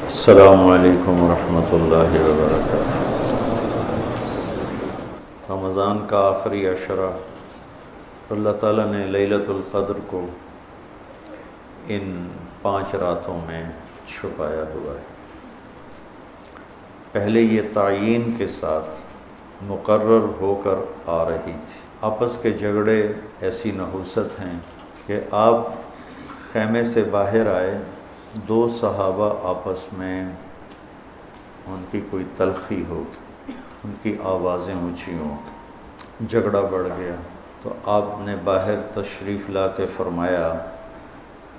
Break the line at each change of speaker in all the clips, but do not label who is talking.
السلام علیکم ورحمۃ اللہ وبرکاتہ۔ رمضان کا آخری عشرہ اللہ تعالیٰ نے لیلۃ القدر کو ان 5 راتوں میں چھپایا ہوا ہے۔ پہلے یہ تعیین کے ساتھ مقرر ہو کر آ رہی تھی۔ آپس کے جھگڑے ایسی نحوست ہیں کہ آپ خیمے سے باہر آئے، 2 صحابہ آپس میں ان کی کوئی تلخی ہوگی، ان کی آوازیں اونچی ہوں گی، جھگڑا بڑھ گیا تو آپ نے باہر تشریف لا کے فرمایا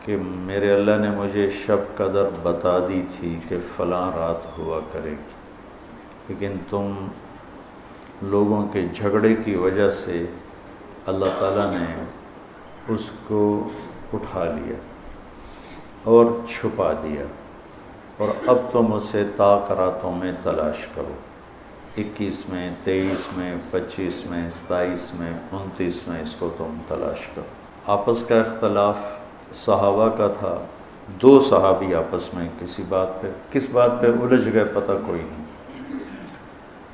کہ میرے اللہ نے مجھے شب قدر بتا دی تھی کہ فلاں رات ہوا کرے گی، لیکن تم لوگوں کے جھگڑے کی وجہ سے اللہ تعالیٰ نے اس کو اٹھا لیا اور چھپا دیا، اور اب تم اسے طاق راتوں میں تلاش کرو، 21 میں، 23 میں، 25 میں، 27 میں، 29 میں اس کو تم تلاش کرو۔ آپس کا اختلاف صحابہ کا تھا، 2 صحابی آپس میں کس بات پہ الجھ گئے پتہ کوئی نہیں۔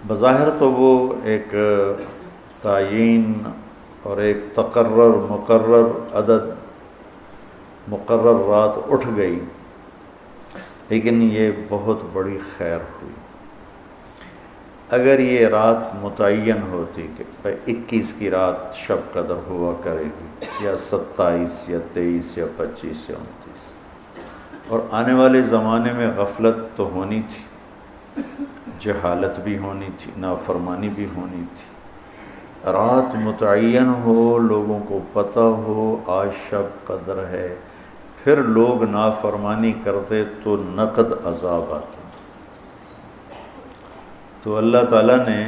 بظاہر تو وہ ایک تعیین اور ایک مقرر عدد، مقرر رات اٹھ گئی، لیکن یہ بہت بڑی خیر ہوئی۔ اگر یہ رات متعین ہوتی کہ 21 کی رات شب قدر ہوا کرے گی، یا 27 یا 23 یا 25 یا 29، اور آنے والے زمانے میں غفلت تو ہونی تھی، جہالت بھی ہونی تھی، نافرمانی بھی ہونی تھی۔ رات متعین ہو، لوگوں کو پتہ ہو آج شب قدر ہے، پھر لوگ نافرمانی کرتے تو نقد عذاب آتا۔ تو اللہ تعالیٰ نے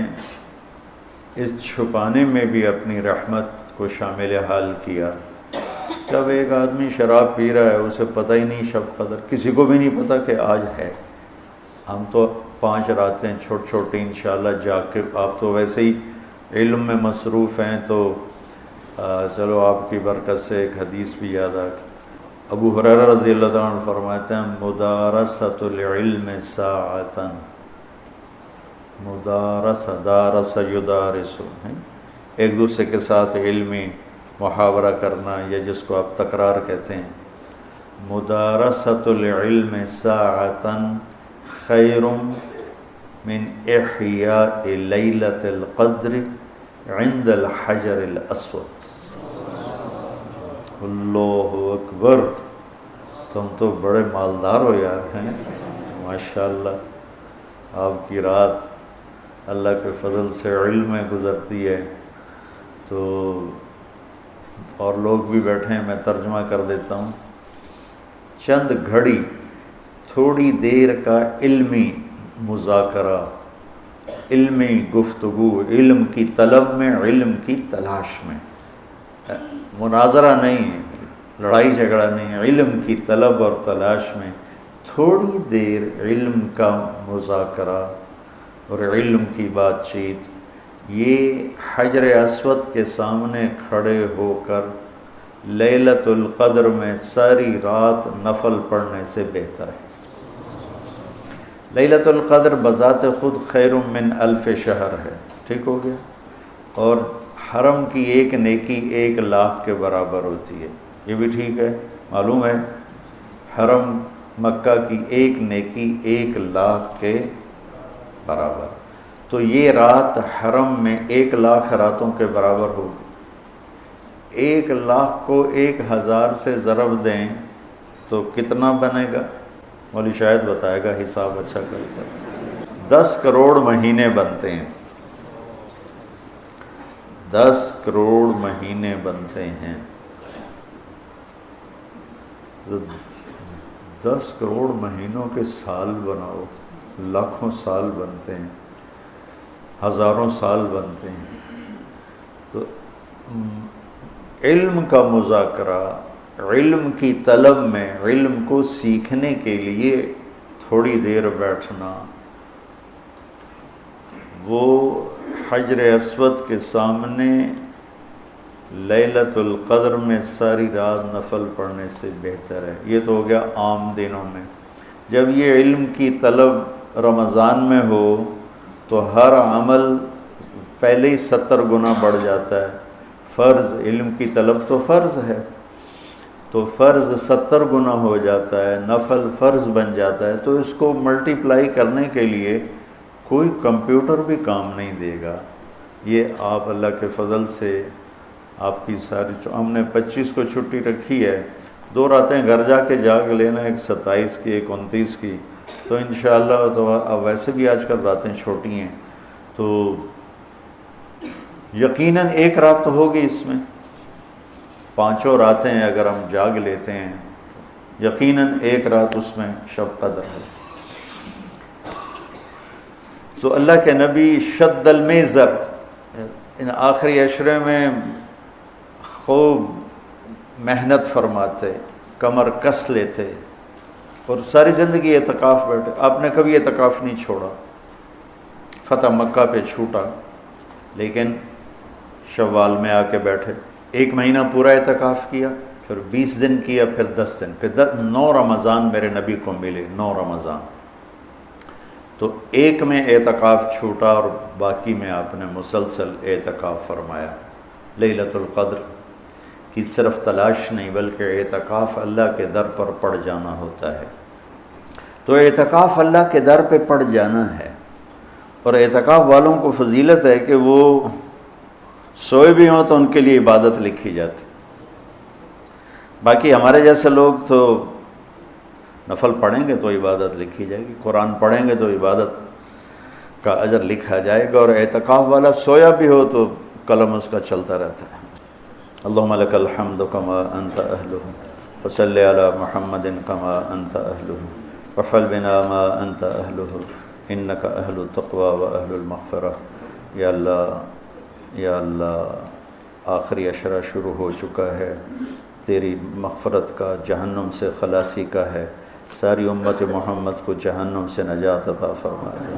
اس چھپانے میں بھی اپنی رحمت کو شامل حال کیا۔ جب ایک آدمی شراب پی رہا ہے، اسے پتہ ہی نہیں شب قدر، کسی کو بھی نہیں پتہ کہ آج ہے۔ ہم تو 5 راتیں چھوٹی انشاءاللہ جاگ کے، آپ تو ویسے ہی علم میں مصروف ہیں، تو چلو آپ کی برکت سے ایک حدیث بھی یاد آ گئی۔ ابو ہریرہ رضی اللہ تعالیٰ عنہ فرماتے ہیں مدارست العلم ساعتاً، دارس یدارس، ایک دوسرے کے ساتھ علمی محاورہ کرنا، یا جس کو آپ تکرار کہتے ہیں، مدارست العلم ساعتاً خیر من احیاء لیلۃ القدر عند الحجر الاسود۔ اللہ اکبر، تم تو بڑے مالدار ہو یار، ہیں ماشاءاللہ۔ آپ کی رات اللہ کے فضل سے علم میں گزرتی ہے، تو اور لوگ بھی بیٹھے ہیں، میں ترجمہ کر دیتا ہوں۔ چند گھڑی، تھوڑی دیر کا علمی مذاکرہ، علمی گفتگو، علم کی طلب میں، علم کی تلاش میں، مناظرہ نہیں ہے، لڑائی جھگڑا نہیں ہے، علم کی طلب اور تلاش میں تھوڑی دیر علم کا مذاکرہ اور علم کی بات چیت، یہ حجر اسود کے سامنے کھڑے ہو کر لیلۃ القدر میں ساری رات نفل پڑھنے سے بہتر ہے۔ لیلۃ القدر بذات خود خیر من 1000 شہر ہے، ٹھیک ہو گیا، اور حرم کی ایک نیکی 1,00,000 کے برابر ہوتی ہے، یہ بھی ٹھیک ہے، معلوم ہے، حرم مکہ کی ایک نیکی 1,00,000 کے برابر، تو یہ رات حرم میں 1,00,000 راتوں کے برابر ہوگی۔ 1,00,000 کو 1000 سے ضرب دیں تو کتنا بنے گا؟ مولی شاید بتائے گا، حساب اچھا کر 10 کروڑ مہینے بنتے ہیں، 10 کروڑ مہینے بنتے ہیں، 10 کروڑ مہینوں کے سال بناؤ، لاکھوں سال بنتے ہیں، ہزاروں سال بنتے ہیں۔ تو علم کا مذاکرہ، علم کی طلب میں، علم کو سیکھنے کے لیے تھوڑی دیر بیٹھنا، وہ حجر اسود کے سامنے لیلۃ القدر میں ساری رات نفل پڑھنے سے بہتر ہے۔ یہ تو ہو گیا عام دنوں میں۔ جب یہ علم کی طلب رمضان میں ہو تو ہر عمل پہلے ہی 70 گنا بڑھ جاتا ہے۔ فرض علم کی طلب تو فرض ہے، تو فرض 70 گنا ہو جاتا ہے، نفل فرض بن جاتا ہے، تو اس کو ملٹیپلائی کرنے کے لیے کوئی کمپیوٹر بھی کام نہیں دے گا۔ یہ آپ اللہ کے فضل سے آپ کی ساری ہم نے 25 کو چھٹی رکھی ہے، 2 راتیں گھر جا کے جاگ لینا، ایک 27 کی ایک 29 کی، تو انشاءاللہ تو اب ویسے بھی آج کل راتیں چھوٹی ہیں، تو یقیناً ایک رات تو ہوگی اس میں، 5 راتیں اگر ہم جاگ لیتے ہیں یقیناً ایک رات اس میں شب قدر ہے۔ تو اللہ کے نبی شد المیزر ان آخری عشرے میں خوب محنت فرماتے، کمر کس لیتے، اور ساری زندگی اعتکاف بیٹھے۔ آپ نے کبھی اعتکاف نہیں چھوڑا، فتح مکہ پہ چھوٹا لیکن شوال میں آ کے بیٹھے، 1 مہینہ پورا اعتکاف کیا، پھر 20 دن کیا، پھر 10 دن، پھر 9 رمضان میرے نبی کو ملے، 9 رمضان۔ تو ایک میں اعتکاف چھوٹا اور باقی میں آپ نے مسلسل اعتکاف فرمایا۔ لیلۃ القدر کی صرف تلاش نہیں بلکہ اعتکاف اللہ کے در پر پڑ جانا ہوتا ہے۔ تو اعتکاف اللہ کے در پہ پڑ جانا ہے، اور اعتکاف والوں کو فضیلت ہے کہ وہ سوئے بھی ہوں تو ان کے لیے عبادت لکھی جاتی۔ باقی ہمارے جیسے لوگ تو نفل پڑھیں گے تو عبادت لکھی جائے گی، قرآن پڑھیں گے تو عبادت کا اجر لکھا جائے گا، اور اعتکاف والا سویا بھی ہو تو قلم اس کا چلتا رہتا ہے۔ اللہم لک الحمد کما انت اہلہ فصلی علی محمد کما انت اہلہ وفعل بنا ما انت اہلہ انک اہل التقوی و اہل المغفرہ۔ یا اللہ آخری عشرہ شروع ہو چکا ہے، تیری مغفرت کا، جہنم سے خلاصی کا ہے۔ ساری امت محمد کو جہنم سے نجات عطا فرما دے،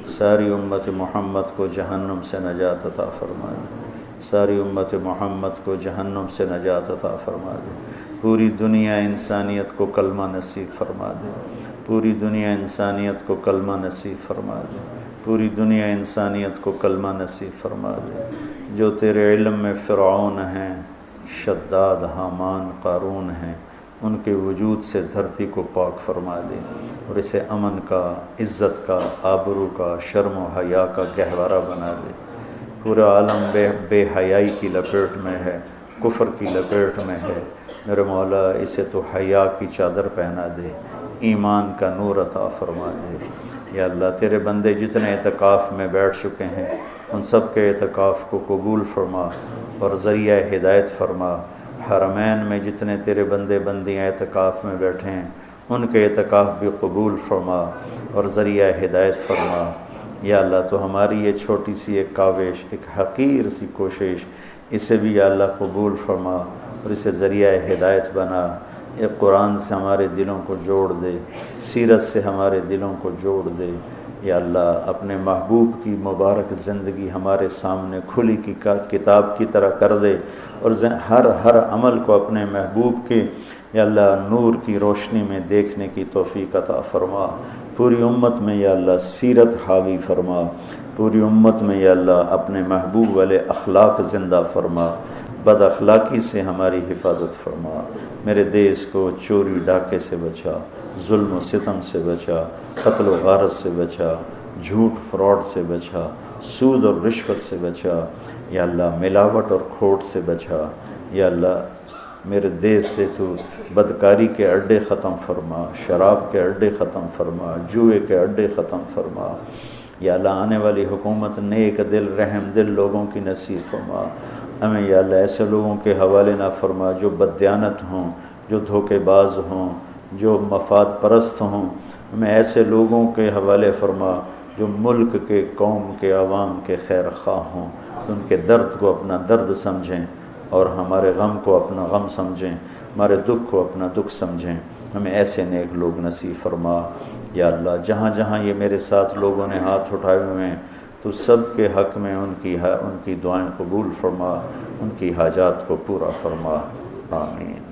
ساری امت محمد کو جہنم سے نجات عطا فرما دے، ساری امت محمد کو جہنم سے نجات عطا فرما دے۔ پوری دنیا انسانیت کو کلمہ نصیب فرما دے، پوری دنیا انسانیت کو کلمہ نصیب فرما دے، پوری دنیا انسانیت کو کلمہ نصیب فرما دے۔ جو تیرے علم میں فرعون ہیں، شداد، حامان، قارون ہیں، ان کے وجود سے دھرتی کو پاک فرما دے، اور اسے امن کا، عزت کا، آبرو کا، شرم و حیا کا گہوارہ بنا دے۔ پورا عالم بے حیائی کی لپیٹ میں ہے، کفر کی لپیٹ میں ہے، میرے مولا اسے تو حیا کی چادر پہنا دے، ایمان کا نور عطا فرما دے۔ یا اللہ تیرے بندے جتنے اعتکاف میں بیٹھ چکے ہیں ان سب کے اعتکاف کو قبول فرما اور ذریعہ ہدایت فرما۔ حرمین میں جتنے تیرے بندے بندیاں اعتکاف میں بیٹھے ہیں ان کے اعتکاف بھی قبول فرما اور ذریعہ ہدایت فرما۔ یا اللہ تو ہماری یہ چھوٹی سی ایک کاوش، ایک حقیر سی کوشش، اسے بھی یا اللہ قبول فرما اور اسے ذریعہ ہدایت بنا۔ یہ قرآن سے ہمارے دلوں کو جوڑ دے، سیرت سے ہمارے دلوں کو جوڑ دے۔ یا اللہ اپنے محبوب کی مبارک زندگی ہمارے سامنے کھلی کی کتاب کی طرح کر دے، اور ہر عمل کو اپنے محبوب کے یا اللہ نور کی روشنی میں دیکھنے کی توفیق عطا فرما۔ پوری امت میں یا اللہ سیرت حاوی فرما، پوری امت میں یا اللہ اپنے محبوب والے اخلاق زندہ فرما، بد اخلاقی سے ہماری حفاظت فرما۔ میرے دیس کو چوری ڈاکے سے بچا، ظلم و ستم سے بچا، قتل و غارت سے بچا، جھوٹ فراڈ سے بچا، سود اور رشوت سے بچا، یا اللہ ملاوٹ اور کھوٹ سے بچا۔ یا اللہ میرے دیس سے تو بدکاری کے اڈے ختم فرما، شراب کے اڈے ختم فرما، جوئے کے اڈے ختم فرما۔ یا اللہ آنے والی حکومت نیک دل رحم دل لوگوں کی نصیب فرما۔ ہمیں یا اللہ ایسے لوگوں کے حوالے نہ فرما جو بددیانت ہوں، جو دھوکے باز ہوں، جو مفاد پرست ہوں۔ ہمیں ایسے لوگوں کے حوالے فرما جو ملک کے، قوم کے، عوام کے خیر خواہ ہوں، ان کے درد کو اپنا درد سمجھیں اور ہمارے غم کو اپنا غم سمجھیں، ہمارے دکھ کو اپنا دکھ سمجھیں۔ ہمیں ایسے نیک لوگ نصیب فرما۔ یا اللہ جہاں جہاں یہ میرے ساتھ لوگوں نے ہاتھ اٹھائے ہوئے ہیں تو سب کے حق میں ان کی دعائیں قبول فرما، ان کی حاجات کو پورا فرما، آمین۔